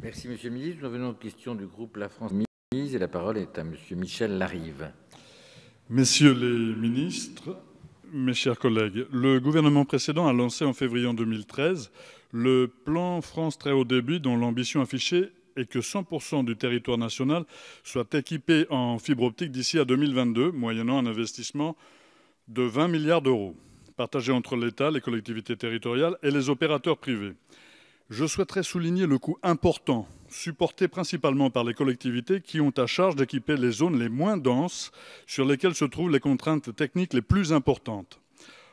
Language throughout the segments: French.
Merci, Monsieur le ministre. Nous venons aux questions du groupe La France Mise et la parole est à Monsieur Michel Larive. Messieurs les ministres, mes chers collègues, le gouvernement précédent a lancé en février 2013 le plan France Très Haut Débit dont l'ambition affichée est que 100% du territoire national soit équipé en fibre optique d'ici à 2022, moyennant un investissement de 20 milliards d'euros, partagé entre l'État, les collectivités territoriales et les opérateurs privés. Je souhaiterais souligner le coût important, supporté principalement par les collectivités qui ont à charge d'équiper les zones les moins denses sur lesquelles se trouvent les contraintes techniques les plus importantes.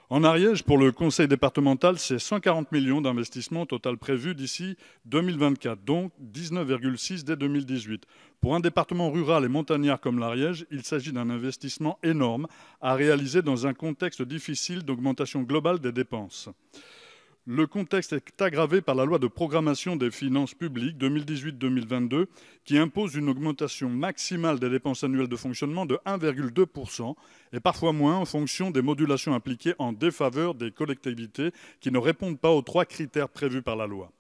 En Ariège, pour le conseil départemental, c'est 140 millions d'investissements total prévus d'ici 2024, donc 19,6 dès 2018. Pour un département rural et montagnard comme l'Ariège, il s'agit d'un investissement énorme à réaliser dans un contexte difficile d'augmentation globale des dépenses. Le contexte est aggravé par la loi de programmation des finances publiques 2018-2022 qui impose une augmentation maximale des dépenses annuelles de fonctionnement de 1,2% et parfois moins en fonction des modulations appliquées en défaveur des collectivités qui ne répondent pas aux 3 critères prévus par la loi.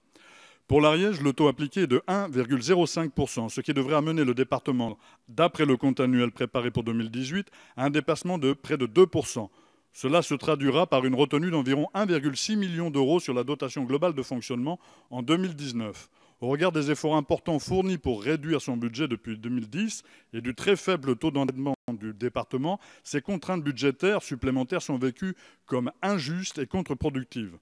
Pour l'Ariège, le taux appliqué est de 1,05%, ce qui devrait amener le département, d'après le compte annuel préparé pour 2018, à un dépassement de près de 2%. Cela se traduira par une retenue d'environ 1,6 million d'euros sur la dotation globale de fonctionnement en 2019. Au regard des efforts importants fournis pour réduire son budget depuis 2010 et du très faible taux d'endettement du département, ces contraintes budgétaires supplémentaires sont vécues comme injustes et contre-productives.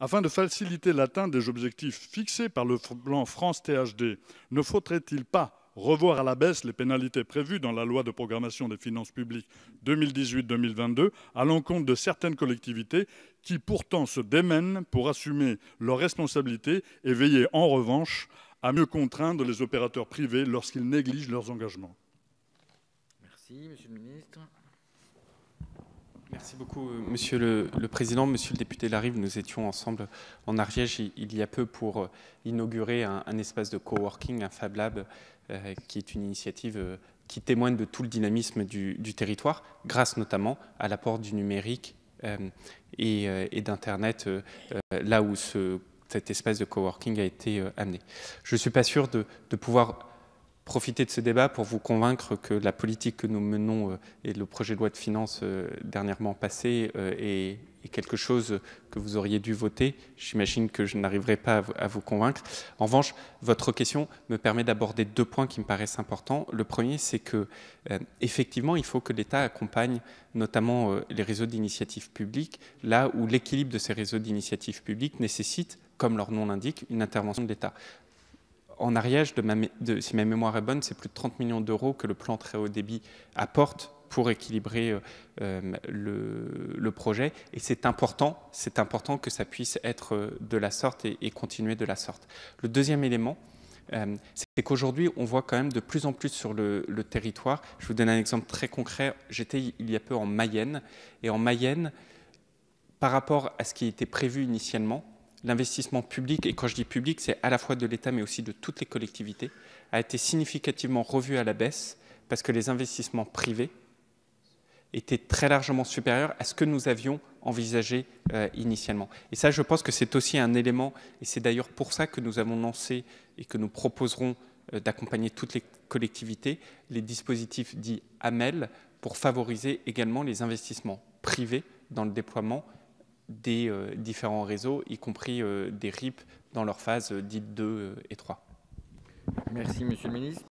Afin de faciliter l'atteinte des objectifs fixés par le plan France THD, ne faudrait-il pas revoir à la baisse les pénalités prévues dans la loi de programmation des finances publiques 2018-2022 à l'encontre de certaines collectivités qui pourtant se démènent pour assumer leurs responsabilités et veiller en revanche à mieux contraindre les opérateurs privés lorsqu'ils négligent leurs engagements. Merci, Monsieur le ministre. Merci beaucoup, Monsieur le Président. Monsieur le député Larive, nous étions ensemble en Ariège il y a peu pour inaugurer un espace de coworking, un Fab Lab, qui est une initiative qui témoigne de tout le dynamisme du territoire, grâce notamment à l'apport du numérique et d'Internet, là où cet espace de coworking a été amené. Je ne suis pas sûr de pouvoir profiter de ce débat pour vous convaincre que la politique que nous menons et le projet de loi de finances dernièrement passé est quelque chose que vous auriez dû voter. J'imagine que je n'arriverai pas à vous convaincre. En revanche, votre question me permet d'aborder 2 points qui me paraissent importants. Le premier, c'est que effectivement, il faut que l'État accompagne notamment les réseaux d'initiative publique, là où l'équilibre de ces réseaux d'initiative publique nécessite, comme leur nom l'indique, une intervention de l'État. En Ariège, si ma mémoire est bonne, c'est plus de 30 millions d'euros que le plan très haut débit apporte pour équilibrer le projet. Et c'est important que ça puisse être de la sorte et continuer de la sorte. Le deuxième élément, c'est qu'aujourd'hui, on voit quand même de plus en plus sur le territoire. Je vous donne un exemple très concret. J'étais il y a peu en Mayenne. Et en Mayenne, par rapport à ce qui était prévu initialement, l'investissement public, et quand je dis public, c'est à la fois de l'État mais aussi de toutes les collectivités, a été significativement revu à la baisse parce que les investissements privés étaient très largement supérieurs à ce que nous avions envisagé initialement. Et ça, je pense que c'est aussi un élément, et c'est d'ailleurs pour ça que nous avons lancé et que nous proposerons d'accompagner toutes les collectivités, les dispositifs dits AMEL, pour favoriser également les investissements privés dans le déploiement des différents réseaux, y compris des RIP dans leur phase dite 2 et 3. Merci, Monsieur le ministre.